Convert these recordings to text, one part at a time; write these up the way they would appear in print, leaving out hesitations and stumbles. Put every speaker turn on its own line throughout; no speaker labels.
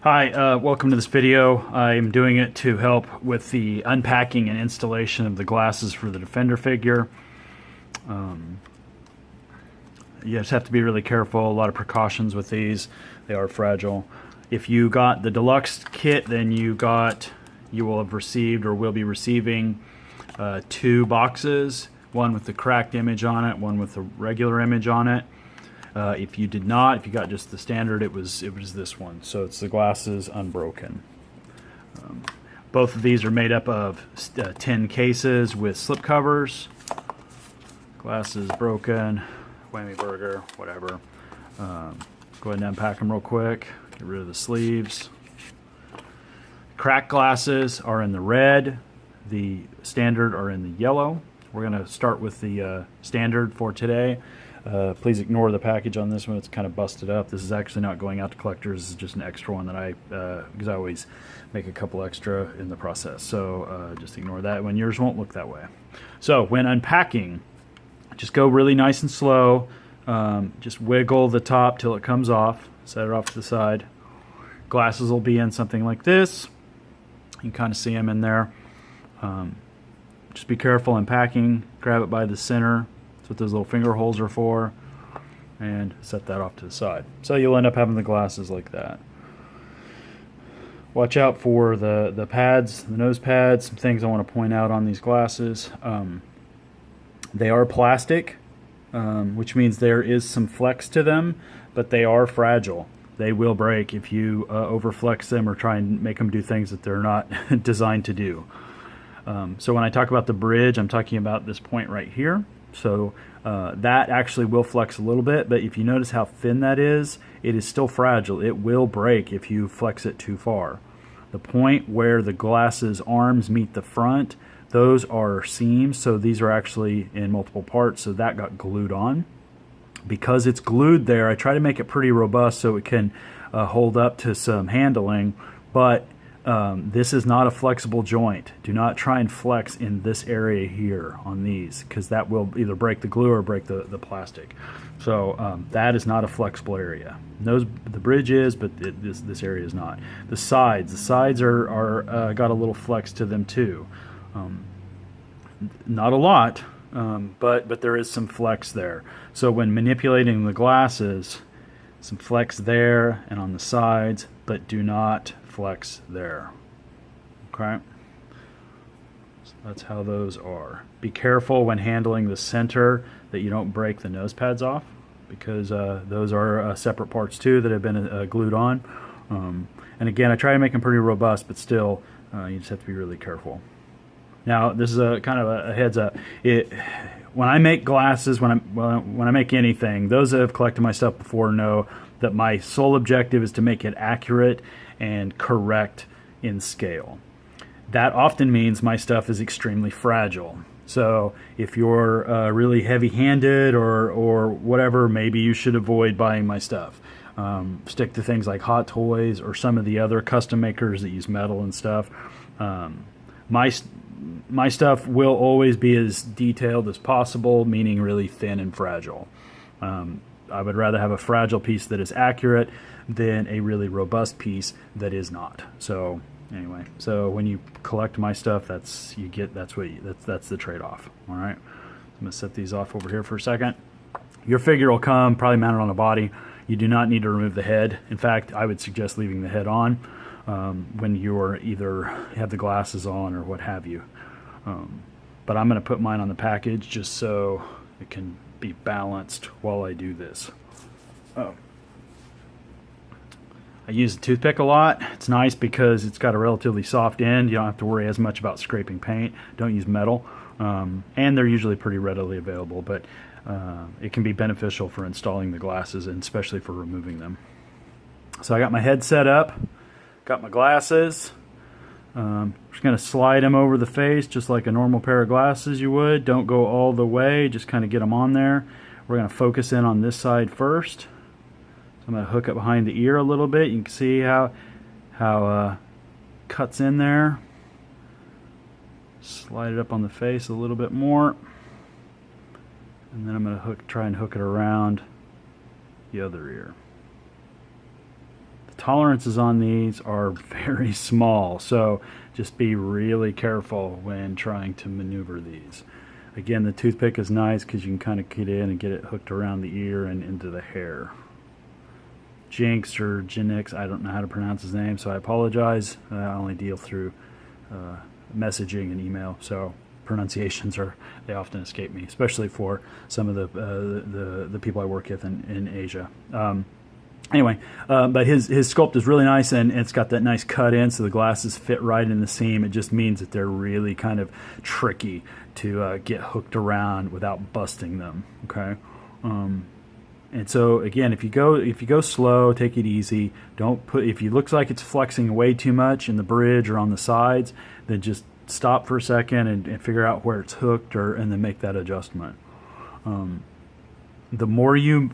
Hi, welcome to this video. I'm doing it to help with the unpacking and installation of the glasses for the Defender figure. You just have to be really careful, a lot of precautions with these. They are fragile. If you got the deluxe kit, then you will have received or will be receiving 2 boxes, one with the cracked image on it, one with the regular image on it. If you did not, if you got just the standard, it was this one. So it's the glasses unbroken. Both of these are made up of 10 cases with slip covers. Glasses broken, whammy burger, whatever. Go ahead and unpack them real quick. Get rid of the sleeves. Cracked glasses are in the red. The standard are in the yellow. We're going to start with the standard for today. Please ignore the package on this one. It's kind of busted up. This is actually not going out to collectors. This is just an extra one that because I always make a couple extra in the process. So just ignore that one. Yours won't look that way. So when unpacking, just go really nice and slow. Just wiggle the top till it comes off. Set it off to the side. Glasses will be in something like this. You can kind of see them in there. Just be careful unpacking. Grab it by the center. That's what those little finger holes are for, and set that off to the side. So you'll end up having the glasses like that. Watch out for the pads, the nose pads. Some things I want to point out on these glasses. They are plastic, which means there is some flex to them, but they are fragile. They will break if you overflex them or try and make them do things that they're not designed to do. So when I talk about the bridge, I'm talking about this point right here. So that actually will flex a little bit, but if you notice how thin that is, it is still fragile. It will break if you flex it too far. The point where the glasses arms meet the front, those are seams, so these are actually in multiple parts, so that got glued on. Because it's glued there, I try to make it pretty robust so it can hold up to some handling, but this is not a flexible joint. Do not try and flex in this area here on these, because that will either break the glue or break the plastic. So that is not a flexible area. The bridge is, but this area is not. The sides are got a little flex to them too. Not a lot, but there is some flex there. So when manipulating the glasses, some flex there and on the sides, but do not flex there. Okay, so that's how those are. Be careful when handling the center that you don't break the nose pads off, because those are separate parts too that have been glued on. And again, I try to make them pretty robust, but still you just have to be really careful. Now this is a kind of a heads up. When I make glasses, when I make anything, those that have collected my stuff before know that my sole objective is to make it accurate and correct in scale. That often means my stuff is extremely fragile. So if you're really heavy-handed or whatever, maybe you should avoid buying my stuff. Stick to things like Hot Toys or some of the other custom makers that use metal and stuff. My stuff will always be as detailed as possible, meaning really thin and fragile. I would rather have a fragile piece that is accurate than a really robust piece that is not. So anyway, so when you collect my stuff, that's the trade-off. All right, I'm gonna set these off over here for a second. Your figure will come probably mounted on a body. You do not need to remove the head. In fact, I would suggest leaving the head on when you're either have the glasses on or what have you. But I'm going to put mine on the package just so it can be balanced while I do this. I use a toothpick a lot. It's nice because it's got a relatively soft end. You don't have to worry as much about scraping paint. Don't use metal. And they're usually pretty readily available, but it can be beneficial for installing the glasses and especially for removing them. So I got my head set up, got my glasses. Just going to slide them over the face just like a normal pair of glasses you would. Don't go all the way, just kind of get them on there. We're going to focus in on this side first. So I'm going to hook it behind the ear a little bit. You can see how cuts in there. Slide it up on the face a little bit more. And then I'm going to try and hook it around the other ear. The tolerances on these are very small, so just be really careful when trying to maneuver these. Again, the toothpick is nice because you can kind of get in and get it hooked around the ear and into the hair. Jinx or Jinx, I don't know how to pronounce his name, so I apologize. I only deal through messaging and email, so pronunciations they often escape me, especially for some of the people I work with in Asia. Anyway, but his sculpt is really nice, and it's got that nice cut in, so the glasses fit right in the seam. It just means that they're really kind of tricky to get hooked around without busting them. Okay, and so again, if you go slow, take it easy. Don't put if it looks like it's flexing way too much in the bridge or on the sides, then just stop for a second and figure out where it's hooked, and then make that adjustment. The more you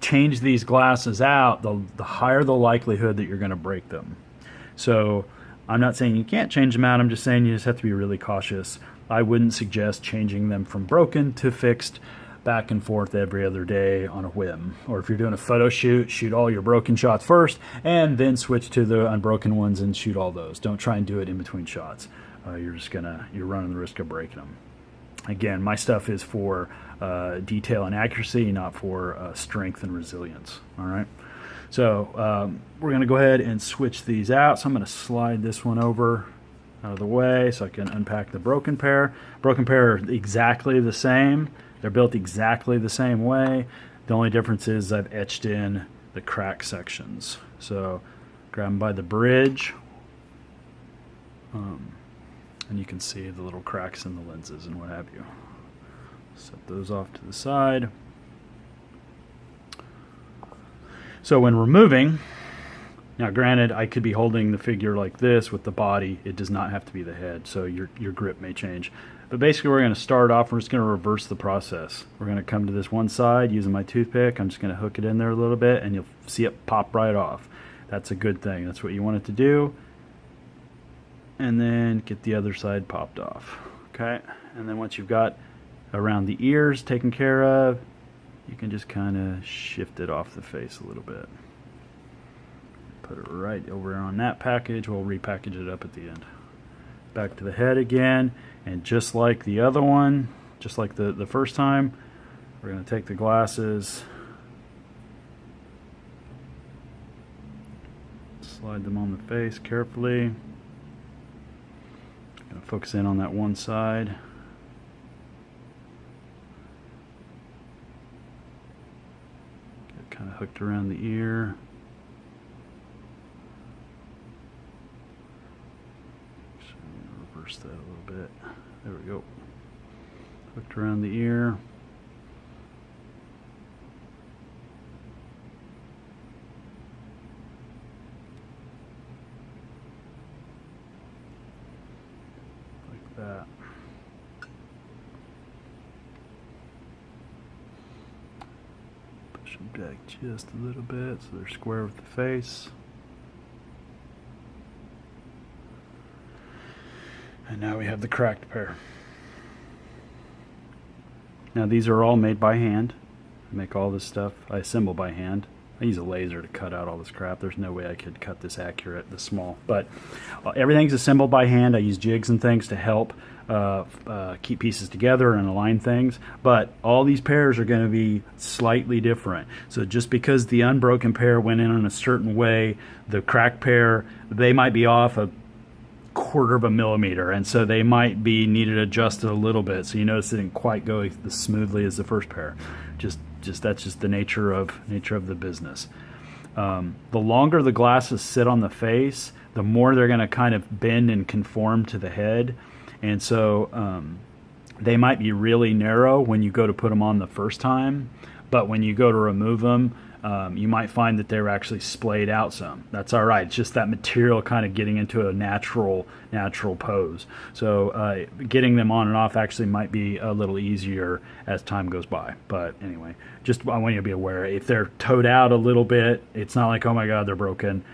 change these glasses out, the higher the likelihood that you're going to break them. So I'm not saying you can't change them out, I'm just saying you just have to be really cautious. I wouldn't suggest changing them from broken to fixed back and forth every other day on a whim. Or if you're doing a photo shoot, shoot all your broken shots first and then switch to the unbroken ones and shoot all those. Don't try and do it in between shots. You're running the risk of breaking them. Again, my stuff is for detail and accuracy, not for strength and resilience. All right. So we're going to go ahead and switch these out. So I'm going to slide this one over out of the way so I can unpack the broken pair. Broken pair are exactly the same. They're built exactly the same way. The only difference is I've etched in the crack sections. So grab them by the bridge. And you can see the little cracks in the lenses and what have you. Set those off to the side. So when removing, now granted I could be holding the figure like this with the body. It does not have to be the head, so your grip may change. But basically we're going to start off, we're just going to reverse the process. We're going to come to this one side using my toothpick. I'm just going to hook it in there a little bit and you'll see it pop right off. That's a good thing. That's what you want it to do. And then get the other side popped off. Okay, and then once you've got around the ears taken care of, you can just kind of shift it off the face a little bit. Put it right over on that package. We'll repackage it up at the end. Back to the head again, and just like the other one, just like the first time, we're going to take the glasses, slide them on the face carefully. Gonna focus in on that one side. Get it kind of hooked around the ear. So I'm gonna reverse that a little bit. There we go. Hooked around the ear. That. Push them back just a little bit so they're square with the face. And now we have the cracked pair. Now these are all made by hand. I make all this stuff, I assemble by hand. I use a laser to cut out all this crap. There's no way I could cut this accurate, this small. But everything's assembled by hand. I use jigs and things to help keep pieces together and align things. But all these pairs are going to be slightly different. So just because the unbroken pair went in a certain way, the cracked pair, they might be off a quarter of a millimeter, and so they might be needed adjusted a little bit. So you notice it didn't quite go as smoothly as the first pair. That's just the nature of the business. The longer the glasses sit on the face, the more they're going to kind of bend and conform to the head, and so they might be really narrow when you go to put them on the first time, but when you go to remove them, you might find that they're actually splayed out some. That's all right. It's just that material kind of getting into a natural pose. So getting them on and off actually might be a little easier as time goes by. But anyway, I want you to be aware. If they're toed out a little bit, it's not like, oh my God, they're broken.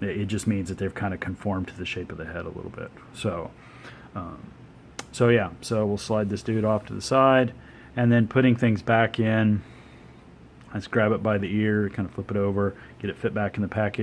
It just means that they've kind of conformed to the shape of the head a little bit. So yeah, so we'll slide this dude off to the side, and then putting things back in. Let's grab it by the ear, kind of flip it over, get it fit back in the package.